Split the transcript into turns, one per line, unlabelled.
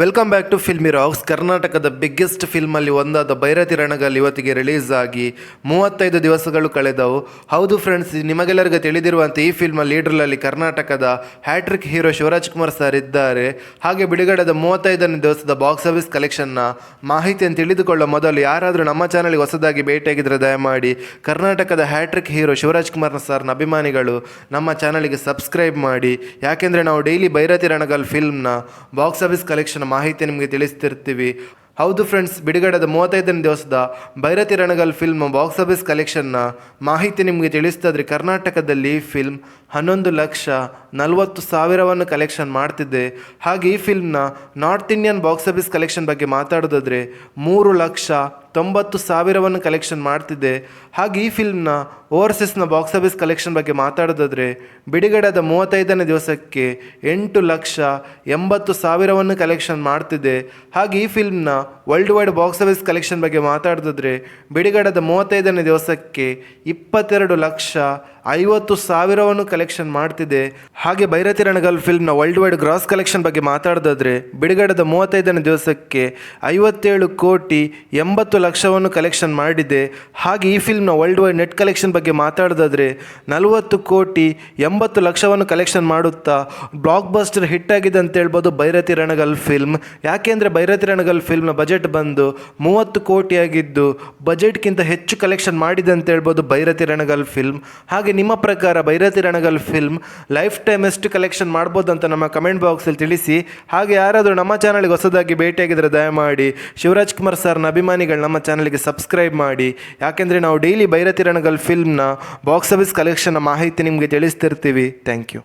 Welcome back to filmy rocks. ಕರ್ನಾಟಕದ biggest ಫಿಲ್ಮಲ್ಲಿ ಒಂದಾದ ಭೈರತಿ ರಣಗಲ್ ಇವತ್ತಿಗೆ ರಿಲೀಸ್ ಆಗಿ 35 ದಿವಸಗಳು ಕಳೆದವು. ಹೌದು ಫ್ರೆಂಡ್ಸ್, ನಿಮಗೆಲ್ಲರಿಗೂ ತಿಳಿದಿರುವಂತೆ ಈ ಫಿಲ್ಮ ಲೀಡ್ರಲ್ಲಿ ಕರ್ನಾಟಕದ hat trick hero Shivaraj Kumar sir ಇದ್ದಾರೆ. ಹಾಗೆ ಬಿಡುಗಡೆದ 35ನೇ ದಿವಸದ ಬಾಕ್ಸ್ ಆಫೀಸ್ ಕಲೆಕ್ಷನ್ನ ಮಾಹಿತಿಯನ್ನು ತಿಳಿದುಕೊಳ್ಳೋ ಮೊದಲು ಯಾರಾದರೂ ನಮ್ಮ ಚಾನಲ್ಗೆ ಹೊಸದಾಗಿ ಭೇಟಿಯಾಗಿದ್ದರೆ ದಯಮಾಡಿ ಕರ್ನಾಟಕದ ಹ್ಯಾಟ್ರಿಕ್ ಹೀರೋ ಶಿವರಾಜ್ ಕುಮಾರ್ ಸರ್ನ ಅಭಿಮಾನಿಗಳು ನಮ್ಮ ಚಾನಲ್ಗೆ ಸಬ್ಸ್ಕ್ರೈಬ್ ಮಾಡಿ. ಯಾಕೆಂದರೆ ನಾವು ಡೈಲಿ ಭೈರತಿ ರಣಗಲ್ ಫಿಲ್ಮ್ನ ಬಾಕ್ಸ್ ಆಫೀಸ್ ಕಲೆಕ್ಷನ್ ಮಾಹಿತಿ ನಿಮಗೆ ತಿಳಿಸ್ತಿರ್ತೀವಿ. ಹೌದು ಫ್ರೆಂಡ್ಸ್, ಬಿಡುಗಡೆದ 35ನೇ ದಿವಸದ Bhairathi Ranagal film box office ಕಲೆಕ್ಷನ್ನ ಮಾಹಿತಿ ನಿಮಗೆ ತಿಳಿಸ್ತಾದ್ರೆ ಕರ್ನಾಟಕದಲ್ಲಿ ಈ ಫಿಲ್ಮ್ 11,40,000 ಕಲೆಕ್ಷನ್ ಮಾಡ್ತಿದೆ. ಹಾಗೆ ಈ ಫಿಲ್ಮ್ನ north Indian box office collection ಬಗ್ಗೆ ಮಾತಾಡೋದಾದರೆ 3,90,000 ಕಲೆಕ್ಷನ್ ಮಾಡ್ತಿದೆ. ಹಾಗೆ ಈ ಫಿಲ್ಮ್ನ ಓವರ್ಸೀಸ್ನ ಬಾಕ್ಸ್ ಆಫೀಸ್ ಕಲೆಕ್ಷನ್ ಬಗ್ಗೆ ಮಾತಾಡೋದಾದರೆ ಬಿಡುಗಡೆದ 35ನೇ ದಿವಸಕ್ಕೆ 8,80,000 ಕಲೆಕ್ಷನ್ ಮಾಡ್ತಿದೆ. ಹಾಗೆ ಈ ಫಿಲ್ಮ್ನ world wide box office collection ಬಗ್ಗೆ ಮಾತಾಡೋದಾದರೆ ಬಿಡುಗಡೆದ 35ನೇ ದಿವಸಕ್ಕೆ 22,50,000 ಕಲೆಕ್ಷನ್ ಮಾಡ್ತಿದೆ. ಹಾಗೆ ಭೈರತಿ ರಣಗಲ್ ಫಿಲ್ಮ್ನ ವರ್ಲ್ಡ್ ವೈಡ್ ಗ್ರಾಸ್ ಕಲೆಕ್ಷನ್ ಬಗ್ಗೆ ಮಾತಾಡೋದಾದರೆ ಬಿಡುಗಡೆದ 35ನೇ ದಿವಸಕ್ಕೆ 57,80,00,000 ಕಲೆಕ್ಷನ್ ಮಾಡಿದೆ. ಹಾಗೆ ಈ ಫಿಲ್ಮ್ನ ವರ್ಲ್ಡ್ ವೈಡ್ ನೆಟ್ ಕಲೆಕ್ಷನ್ ಬಗ್ಗೆ ಮಾತಾಡೋದಾದರೆ 40,80,00,000 ಕಲೆಕ್ಷನ್ ಮಾಡುತ್ತಾ ಬ್ಲಾಕ್ ಬಸ್ಟರ್ ಹಿಟ್ ಆಗಿದೆ ಅಂತ ಹೇಳ್ಬೋದು ಭೈರತಿ ರಣಗಲ್ ಫಿಲ್ಮ್. ಯಾಕೆಂದರೆ ಭೈರತಿ ರಣಗಲ್ ಫಿಲ್ಮ್ನ ಬಜೆಟ್ ಬಂದು 30 ಕೋಟಿ ಆಗಿದ್ದು ಬಜೆಟ್ಗಿಂತ ಹೆಚ್ಚು ಕಲೆಕ್ಷನ್ ಮಾಡಿದೆ ಅಂತ ಹೇಳ್ಬೋದು ಭೈರತಿ ರಣಗಲ್ ಫಿಲ್ಮ್. ಹಾಗೆ ನಿಮ್ಮ ಪ್ರಕಾರ Bhairathi Ranagal film lifetime ಎಷ್ಟು ಕಲೆಕ್ಷನ್ ಮಾಡ್ಬೋದು ಅಂತ ನಮ್ಮ ಕಮೆಂಟ್ ಬಾಕ್ಸಲ್ಲಿ ತಿಳಿಸಿ. ಹಾಗೆ ಯಾರಾದರೂ ನಮ್ಮ ಚಾನಲ್ಗೆ ಹೊಸದಾಗಿ ಭೇಟಿಯಾಗಿದ್ದರೆ ದಯಮಾಡಿ ಶಿವರಾಜ್ ಕುಮಾರ್ ಸರ್ನ ಅಭಿಮಾನಿಗಳು ನಮ್ಮ ಚಾನಲ್ಗೆ ಸಬ್ಸ್ಕ್ರೈಬ್ ಮಾಡಿ. ಯಾಕೆಂದರೆ ನಾವು ಡೈಲಿ ಭೈರತಿ ರಣಗಲ್ ಫಿಲ್ಮ್ನ ಬಾಕ್ಸ್ ಆಫೀಸ್ ಕಲೆಕ್ಷನ್ನ ಮಾಹಿತಿ ನಿಮಗೆ ತಿಳಿಸ್ತಿರ್ತೀವಿ. Thank you.